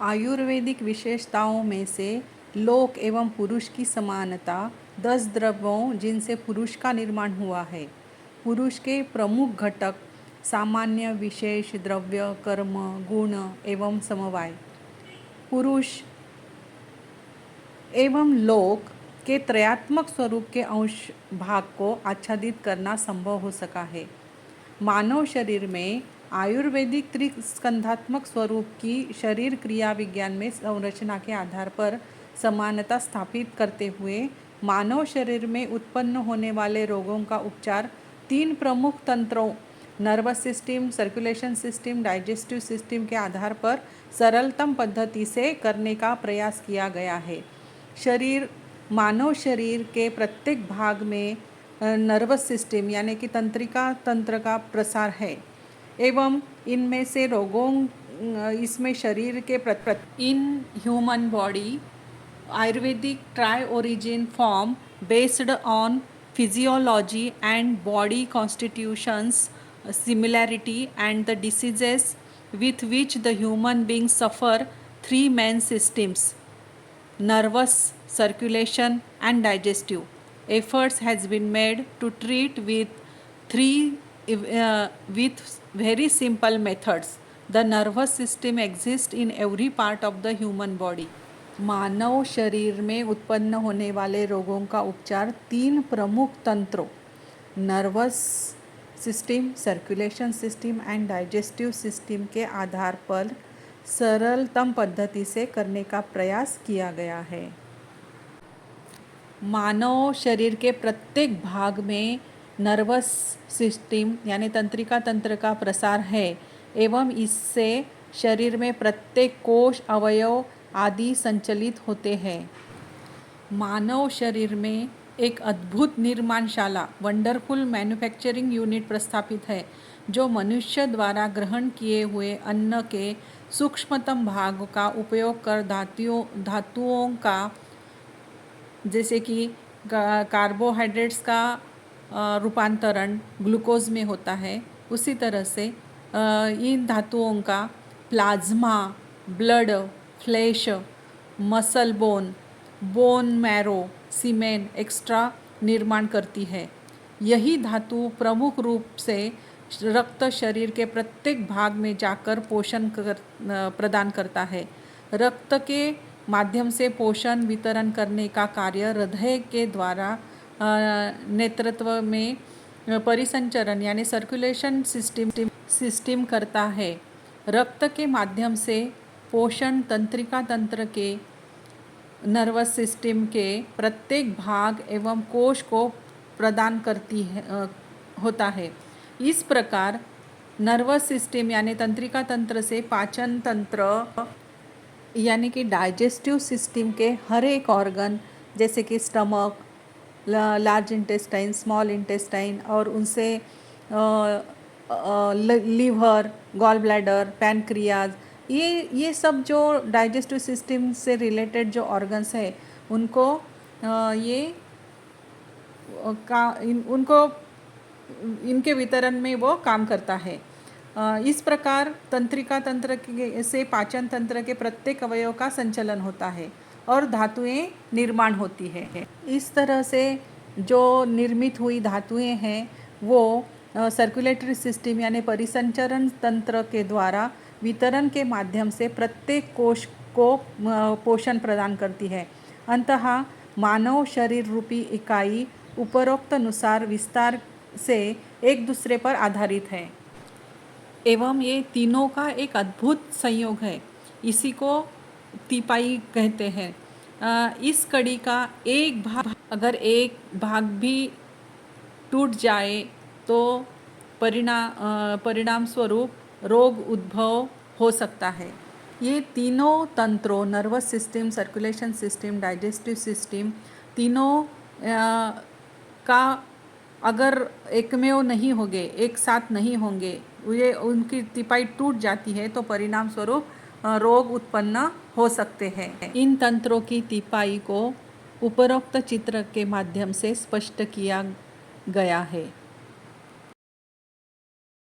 आयुर्वेदिक विशेषताओं में से लोक एवं पुरुष की समानता, 10 द्रव्यों जिनसे पुरुष का निर्माण हुआ है। पुरुष के प्रमुख घटक सामान्य, विशेष, द्रव्य, कर्म, गुण एवं समवाय। पुरुष एवं लोक के त्रयात्मक स्वरूप के अंश भाग को आच्छादित करना संभव हो सका है। मानव शरीर में आयुर्वेदिक त्रिस्कंधात्मक स्वरूप की शरीर क्रिया विज्ञान में संरचना के आधार पर समानता स्थापित करते हुए मानव शरीर में उत्पन्न होने वाले रोगों का उपचार 3 प्रमुख तंत्रों nervous system, circulation system, digestive system के आधार पर सरलतम पद्धति से करने का प्रयास किया गया है। मानव शरीर के प्रत्येक भाग में नर्वस सिस्टम यानी कि तंत्रिका तंत्र का प्रसार है एवं इनमें से इसमें शरीर के in human body Ayurvedic try origin form based on physiology and body constitutions similarity and the diseases with which the human beings suffer 3 main systems: nervous, circulation and digestive. Efforts has been made to treat with very simple methods. The nervous system exists in every part of the human body. मानव शरीर में उत्पन्न होने वाले रोगों का उपचार 3 प्रमुख तंत्रों nervous system, circulation system and digestive system के आधार पर सरलतम पद्धति से करने का प्रयास किया गया है। मानव शरीर के प्रत्येक भाग में नर्वस सिस्टम यानी तंत्रिका तंत्र का प्रसार है एवं इससे शरीर में प्रत्येक कोश, अवयव आदि संचलित होते हैं। मानव शरीर में एक अद्भुत निर्माणशाला वंडरफुल मैन्युफैक्चरिंग यूनिट प्रस्थापित है जो मनुष्य द्वारा ग्रहण किए हुए अन्न के सूक्ष्मतम भाग का उपयोग कर धातुओं का जैसे कि कार्बोहाइड्रेट्स का रूपांतरण ग्लूकोज में होता है, उसी तरह से इन धातुओं का plasma, blood, flesh, muscle bone marrow, semen extra निर्माण करती है। यही धातु प्रमुख रूप से रक्त शरीर के प्रत्येक भाग में जाकर पोषण प्रदान करता है। रक्त के माध्यम से पोषण वितरण करने का कार्य हृदय के द्वारा नेतृत्व में परिसंचरण यानी सर्कुलेशन सिस्टम करता है। रक्त के माध्यम से पोषण तंत्रिका तंत्र के नर्वस सिस्टम के प्रत्येक भाग एवं कोश को प्रदान होता है। इस प्रकार नर्वस सिस्टम यानी तंत्रिका तंत्र से पाचन तंत्र यानी कि डाइजेस्टिव सिस्टम के हर एक ऑर्गन जैसे कि stomach, large intestine, small intestine और उनसे लीवर, गॉल ब्लैडर, पैनक्रियाज, ये सब जो डाइजेस्टिव सिस्टम से रिलेटेड जो ऑर्गन्स है उनको इनके वितरण में वो काम करता है। इस प्रकार तंत्रिका तंत्र से पाचन तंत्र के प्रत्येक अवयव का संचलन होता है और धातुएं निर्माण होती है। इस तरह से जो निर्मित हुई धातुएं हैं वो सर्कुलेटरी सिस्टम यानी परिसंचरण तंत्र के द्वारा वितरण के माध्यम से प्रत्येक कोश को पोषण प्रदान करती है। अंततः मानव शरीर रूपी इकाई उपरोक्त अनुसार विस्तार से एक दूसरे पर आधारित है एवं ये तीनों का एक अद्भुत संयोग है। इसी को तिपाई कहते हैं। इस कड़ी का एक भाग भी टूट जाए तो परिणाम स्वरूप रोग उद्भव हो सकता है। ये तीनों तंत्रों nervous system, circulation system, digestive system तीनों का अगर एकमेव नहीं होंगे, एक साथ नहीं होंगे, ये उनकी तिपाई टूट जाती है तो परिणाम स्वरूप रोग उत्पन्न हो सकते हैं। इन तंत्रों की तिपाई को उपरोक्त चित्र के माध्यम से स्पष्ट किया गया है।